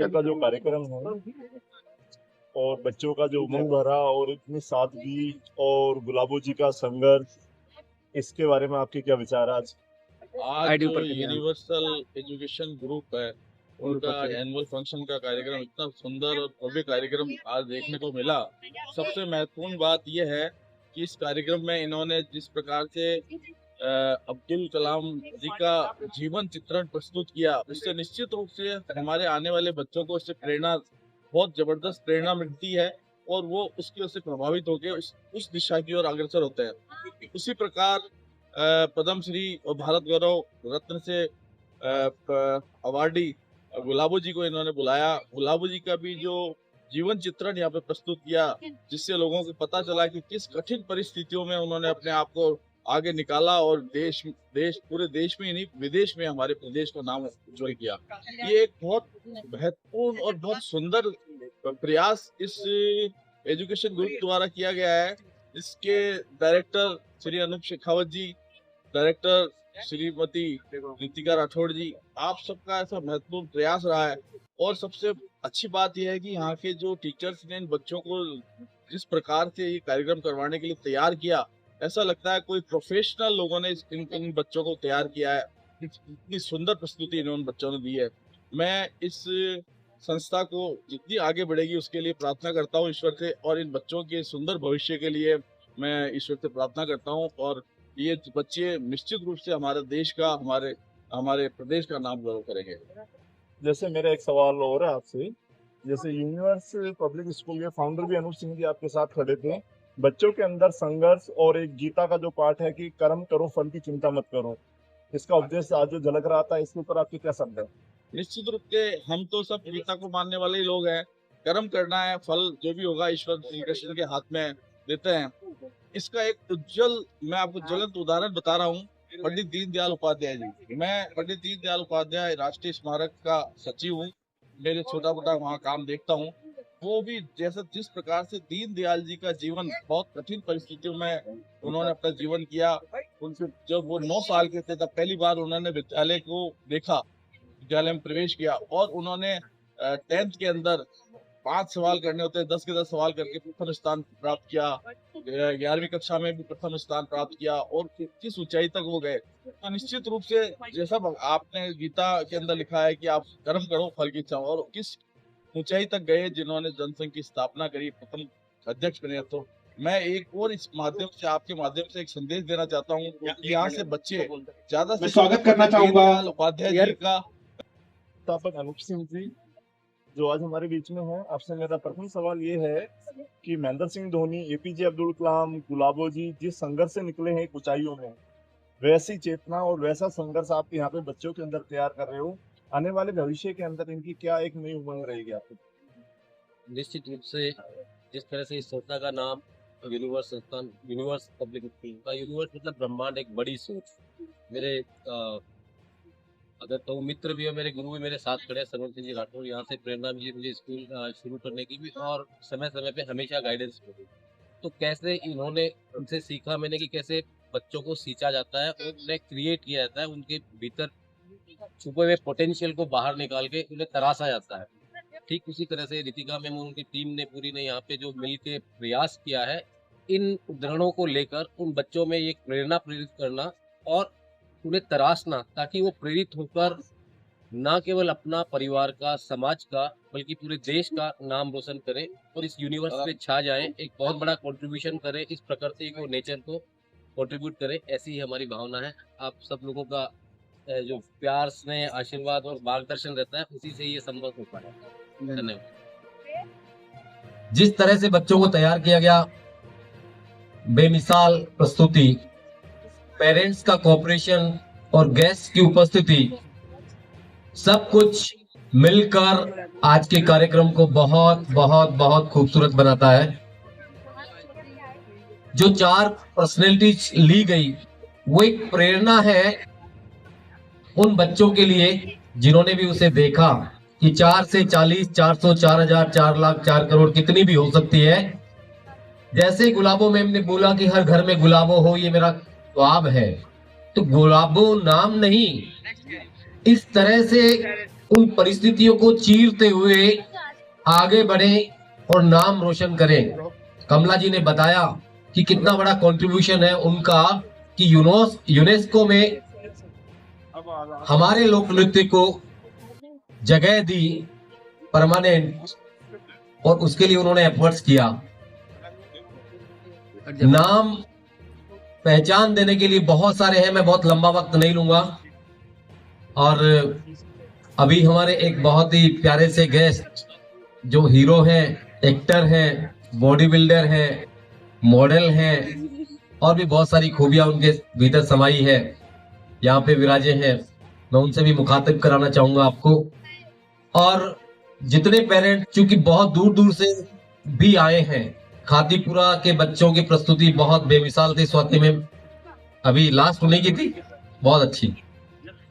का जो कार्यक्रम है और बच्चों का जो उमंग भरा और इतनी सादगी और गुलाबो जी का संघर्ष, इसके बारे में आपके क्या विचार आज? आज जो यूनिवर्सल एजुकेशन ग्रुप है उनका एनुअल फंक्शन का कार्यक्रम इतना सुंदर और भव्य कार्यक्रम आज देखने को मिला। सबसे महत्वपूर्ण बात यह है कि इस कार्यक्रम में इन्होंने जिस प्रकार से अब्दुल कलाम जी का जीवन चित्रण प्रस्तुत किया, उससे निश्चित रूप से हमारे आने वाले बच्चों को इससे प्रेरणा, बहुत जबरदस्त प्रेरणा मिलती है और वो उसकी ओर से प्रभावित होकर उस दिशा की ओर अग्रसर होते हैं। उसी प्रकार पद्म श्री और भारत गौरव रत्न से अवार्डी गुलाबो जी को इन्होंने बुलाया। गुलाबो जी का भी जो जीवन चित्रण यहाँ पे प्रस्तुत किया, जिससे लोगों को पता चला कि किस कठिन परिस्थितियों में उन्होंने अपने आप को आगे निकाला और पूरे देश में ही नहीं, विदेश में हमारे प्रदेश का नाम उज्जवल किया। ये एक बहुत महत्वपूर्ण और बहुत सुंदर प्रयास इस एजुकेशन ग्रुप द्वारा किया गया है। इसके डायरेक्टर श्री अनूप शेखावत जी, डायरेक्टर श्रीमती नीतिका राठौड़ जी, आप सबका ऐसा महत्वपूर्ण प्रयास रहा है। और सबसे अच्छी बात यह है कि यहाँ के जो टीचर्स ने इन बच्चों को जिस प्रकार से ये कार्यक्रम करवाने के लिए तैयार किया, ऐसा लगता है कोई प्रोफेशनल लोगों ने इन बच्चों को तैयार किया है। इतनी सुंदर प्रस्तुति इन्होंने बच्चों ने दी है। मैं इस संस्था को जितनी आगे बढ़ेगी उसके लिए प्रार्थना करता हूँ ईश्वर से, और इन बच्चों के सुंदर भविष्य के लिए मैं ईश्वर से प्रार्थना करता हूँ। और ये बच्चे निश्चित रूप से हमारे देश का, हमारे प्रदेश का नाम गौरव करेंगे। जैसे मेरा एक सवाल और है आपसे, जैसे यूनिवर्स पब्लिक स्कूल के फाउंडर भी अनूप सिंह जी आपके साथ खड़े थे। बच्चों के अंदर संघर्ष और एक गीता का जो पाठ है कि कर्म करो फल की चिंता मत करो, इसका उद्देश्य आज जो झलक रहा था, इसके ऊपर आपके क्या शब्द है? निश्चित रूप से हम तो सब गीता को मानने वाले ही लोग हैं। कर्म करना है, फल जो भी होगा ईश्वर श्री कृष्ण के हाथ में देते हैं। इसका एक उज्जवल, मैं आपको ज्वलंत उदाहरण बता रहा हूँ, पंडित दीनदयाल उपाध्याय जी। मैं पंडित दीनदयाल उपाध्याय राष्ट्रीय स्मारक का सचिव हूँ, मेरे छोटा मोटा वहाँ काम देखता हूँ। वो भी जिस प्रकार से दीनदयाल जी का जीवन बहुत कठिन परिस्थितियों में उन्होंने अपना जीवन किया। उनसे जब वो 9 साल के थे तब पहली बार उन्होंने विद्यालय को देखा, विद्यालय में प्रवेश किया, और उन्होंने 10th के अंदर 5 सवाल करने होते हैं, 10 के 10 सवाल करके प्रथम स्थान प्राप्त किया। 11वीं कक्षा में भी प्रथम स्थान प्राप्त किया, और किस ऊंचाई तक वो गए। तो निश्चित रूप से जैसा आपने गीता के अंदर लिखा है कि आप कर्म करो फल की इच्छा, और किस ऊंचाई तक गए जिन्होंने जनसंघ की स्थापना करी, प्रथम अध्यक्ष बने। तो मैं एक और इस माध्यम से, आपके माध्यम से एक संदेश देना चाहता हूँ कि यहाँ से बच्चे ज्यादा से स्वागत करना चाहूंगा उपाध्याय जी का। संस्थापक अनूप सिंह जी जो आज हमारे बीच में है, आपसे मेरा प्रथम सवाल ये है कि महेंद्र सिंह धोनी, एपीजे अब्दुल कलाम, गुलाबो जी जिस संघर्ष से निकले हैं ऊंचाइयों में, वैसी चेतना और वैसा संघर्ष आप यहाँ पे बच्चों के अंदर तैयार कर रहे हो। आने वाले भविष्य के अंदर इनकी क्या एक नई उमंग रहेगी आपको? निश्चित रूप से जिस तरह से इस संस्था का नाम यूनिवर्स संस्थान, यूनिवर्स पब्लिक स्कूल का, यूनिवर्स मतलब ब्रह्मांड, एक बड़ी सोच। मेरे अगर तो मित्र भी है, मेरे गुरु भी मेरे साथ खड़े हैं, सरवण सिंह जी राठौर, यहाँ से प्रेरणा मिली मुझे स्कूल शुरू करने की भी, और समय समय पे हमेशा गाइडेंस मिली। तो कैसे इन्होंने उनसे सीखा मैंने कि कैसे बच्चों को सींचा जाता है और उन्हें क्रिएट किया जाता है, उनके भीतर छुपे हुए पोटेंशियल को बाहर निकाल के उन्हें तराशा जाता है। ठीक उसी तरह से रितिका मैम और उनकी टीम ने पूरी ने यहाँ पे जो मिल के प्रयास किया है, इन उदाहरणों को लेकर उन बच्चों में ये प्रेरणा प्रेरित करना और उन्हें तराशना, ताकि वो प्रेरित होकर न केवल अपना परिवार का, समाज का, बल्कि पूरे देश का नाम रोशन करें और इस यूनिवर्स पे छा जाए, एक बहुत बड़ा कंट्रीब्यूशन करें, इस प्रकृति को, नेचर को कंट्रीब्यूट करें। ऐसी ही हमारी भावना है। आप सब लोगों का जो प्यार, स्नेह, आशीर्वाद और मार्गदर्शन रहता है, उसी से ये संभव हो पाया। धन्यवाद। जिस तरह से बच्चों को तैयार किया गया, बेमिसाल प्रस्तुति, पेरेंट्स का कोऑपरेशन और गेस्ट की उपस्थिति, सब कुछ मिलकर आज के कार्यक्रम को बहुत बहुत बहुत खूबसूरत बनाता है। जो 4 पर्सनैलिटीज ली गई वो एक प्रेरणा है उन बच्चों के लिए जिन्होंने भी उसे देखा कि 4 से 40, 400, 4000, 4 लाख, 4 करोड़ कितनी भी हो सकती है। जैसे गुलाबो मैम ने बोला कि हर घर में गुलाबो हो, ये मेरा ख्वाब है, तो गुलाबो नाम नहीं, इस तरह से उन परिस्थितियों को चीरते हुए आगे बढ़े और नाम रोशन करें। कमला जी ने बताया कि कितना बड़ा कंट्रीब्यूशन है उनका कि यूनेस्को में हमारे लोक नृत्य को जगह दी परमानेंट, और उसके लिए उन्होंने एफर्ट्स किया। नाम पहचान देने के लिए बहुत सारे हैं, मैं बहुत लंबा वक्त नहीं लूंगा। और अभी हमारे एक बहुत ही प्यारे से गेस्ट जो हीरो हैं, एक्टर हैं, बॉडी बिल्डर हैं, मॉडल हैं, और भी बहुत सारी खूबियां उनके भीतर समाई है, यहाँ पे विराजे हैं। मैं उनसे भी मुखातिब कराना चाहूंगा आपको। और जितने पेरेंट चूंकि बहुत दूर दूर से भी आए हैं, खातीपुरा के बच्चों की प्रस्तुति बहुत बेमिसाल थी। स्वाति में अभी लास्ट उन्हीं की थी, बहुत अच्छी।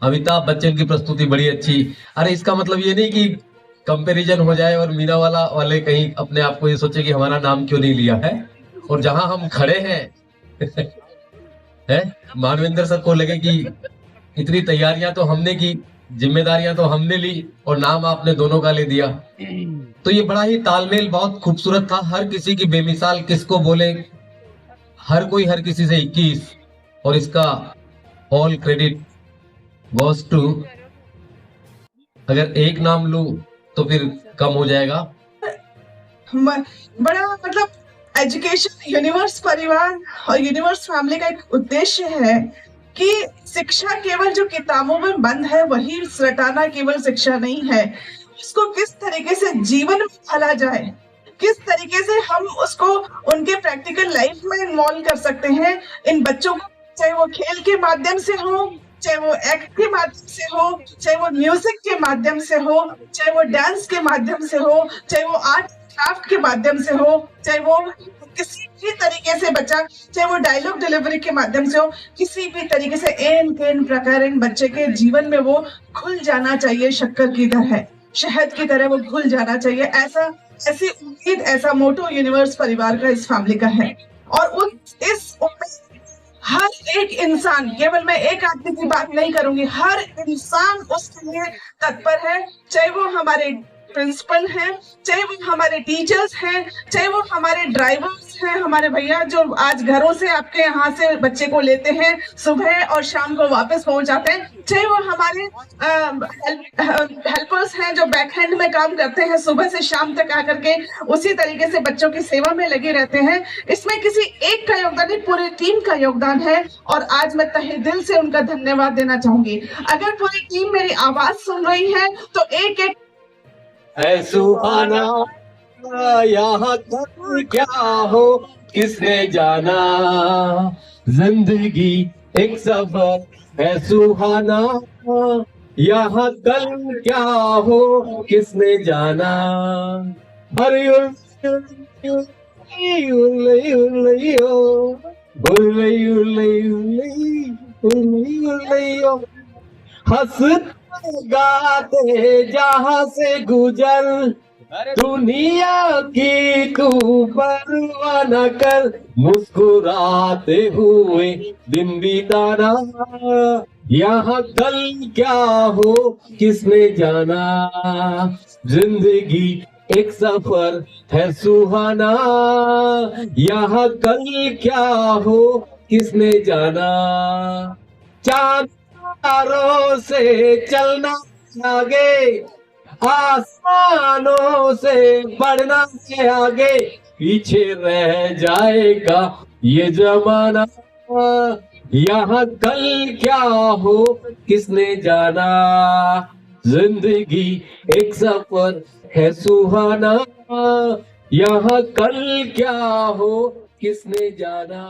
अमिताभ बच्चन की प्रस्तुति बड़ी अच्छी। अरे इसका मतलब ये नहीं कि कंपैरिजन हो जाए और मीना वाले कहीं अपने आप को ये सोचे कि हमारा नाम क्यों नहीं लिया है। और जहां हम खड़े हैं है, मानवेंद्र सर को लगे कि इतनी तैयारियां तो हमने की, जिम्मेदारियां तो हमने ली, और नाम आपने दोनों का ले दिया। तो ये बड़ा ही तालमेल बहुत खूबसूरत था। हर किसी की बेमिसाल किसको बोले, हर कोई हर किसी से 21, और इसका ऑल क्रेडिट गोज टू, अगर एक नाम लूं तो फिर कम हो जाएगा। बड़ा मतलब एजुकेशन यूनिवर्स परिवार और यूनिवर्स फैमिली का एक उद्देश्य है कि शिक्षा केवल जो किताबों में बंद है वही रटाना केवल शिक्षा नहीं है, उसको किस तरीके से जीवन में ढाला जाए, किस तरीके से हम उसको उनके प्रैक्टिकल लाइफ में इन्वॉल्व कर सकते हैं इन बच्चों को, चाहे वो खेल के माध्यम से हो, चाहे वो एक्ट के माध्यम से हो, चाहे वो म्यूजिक के माध्यम से हो, चाहे वो डांस के माध्यम से हो, चाहे वो आर्ट क्राफ्ट के माध्यम से हो, चाहे वो किसी भी तरीके से बच्चा, चाहे वो डायलॉग डिलीवरी के माध्यम से हो, किसी भी तरीके से एन प्रकार इन बच्चे के जीवन में वो घुल जाना चाहिए। शक्कर की तरह, शहद की तरह वो घुल जाना चाहिए। ऐसी उम्मीद, ऐसा मोटो यूनिवर्स परिवार का इस फैमिली का है। और इस उम्मीद हर एक इंसान, केवल मैं एक आदमी की बात नहीं करूंगी, हर इंसान उसके लिए तत्पर है, चाहे वो हमारे प्रिंसिपल हैं, चाहे वो हमारे टीचर्स हैं, चाहे वो हमारे ड्राइवर्स हैं, हमारे भैया जो आज घरों से आपके यहाँ से बच्चे को लेते हैं, सुबह और शाम को वापस पहुंचाते हैं, चाहे वो हमारे हेल्पर्स हैं जो बैक हैंड में काम करते हैं, सुबह से शाम तक आकर के उसी तरीके से बच्चों की सेवा में लगे रहते हैं। इसमें किसी एक का योगदान नहीं, पूरी टीम का योगदान है। और आज मैं तहे दिल से उनका धन्यवाद देना चाहूंगी। अगर पूरी टीम मेरी आवाज सुन रही है तो एक एक है सुहाना यहाँ कल क्या हो किसने जाना, जिंदगी एक सफर है सुहाना, यहाँ कल क्या हो किसने जाना। अरे हंस गाते जहां से गुजर, दुनिया की तू परवाह न कर, मुस्कुराते हुए दिन बिताना, यहाँ कल क्या हो किसने जाना, जिंदगी एक सफर है सुहाना, यहाँ कल क्या हो किसने जाना। चांद तारों से चलना आगे, आसमानों से बढ़ना है आगे, पीछे रह जाएगा ये जमाना, यहाँ कल क्या हो किसने जाना, जिंदगी एक सफर है सुहाना, यहाँ कल क्या हो किसने जाना।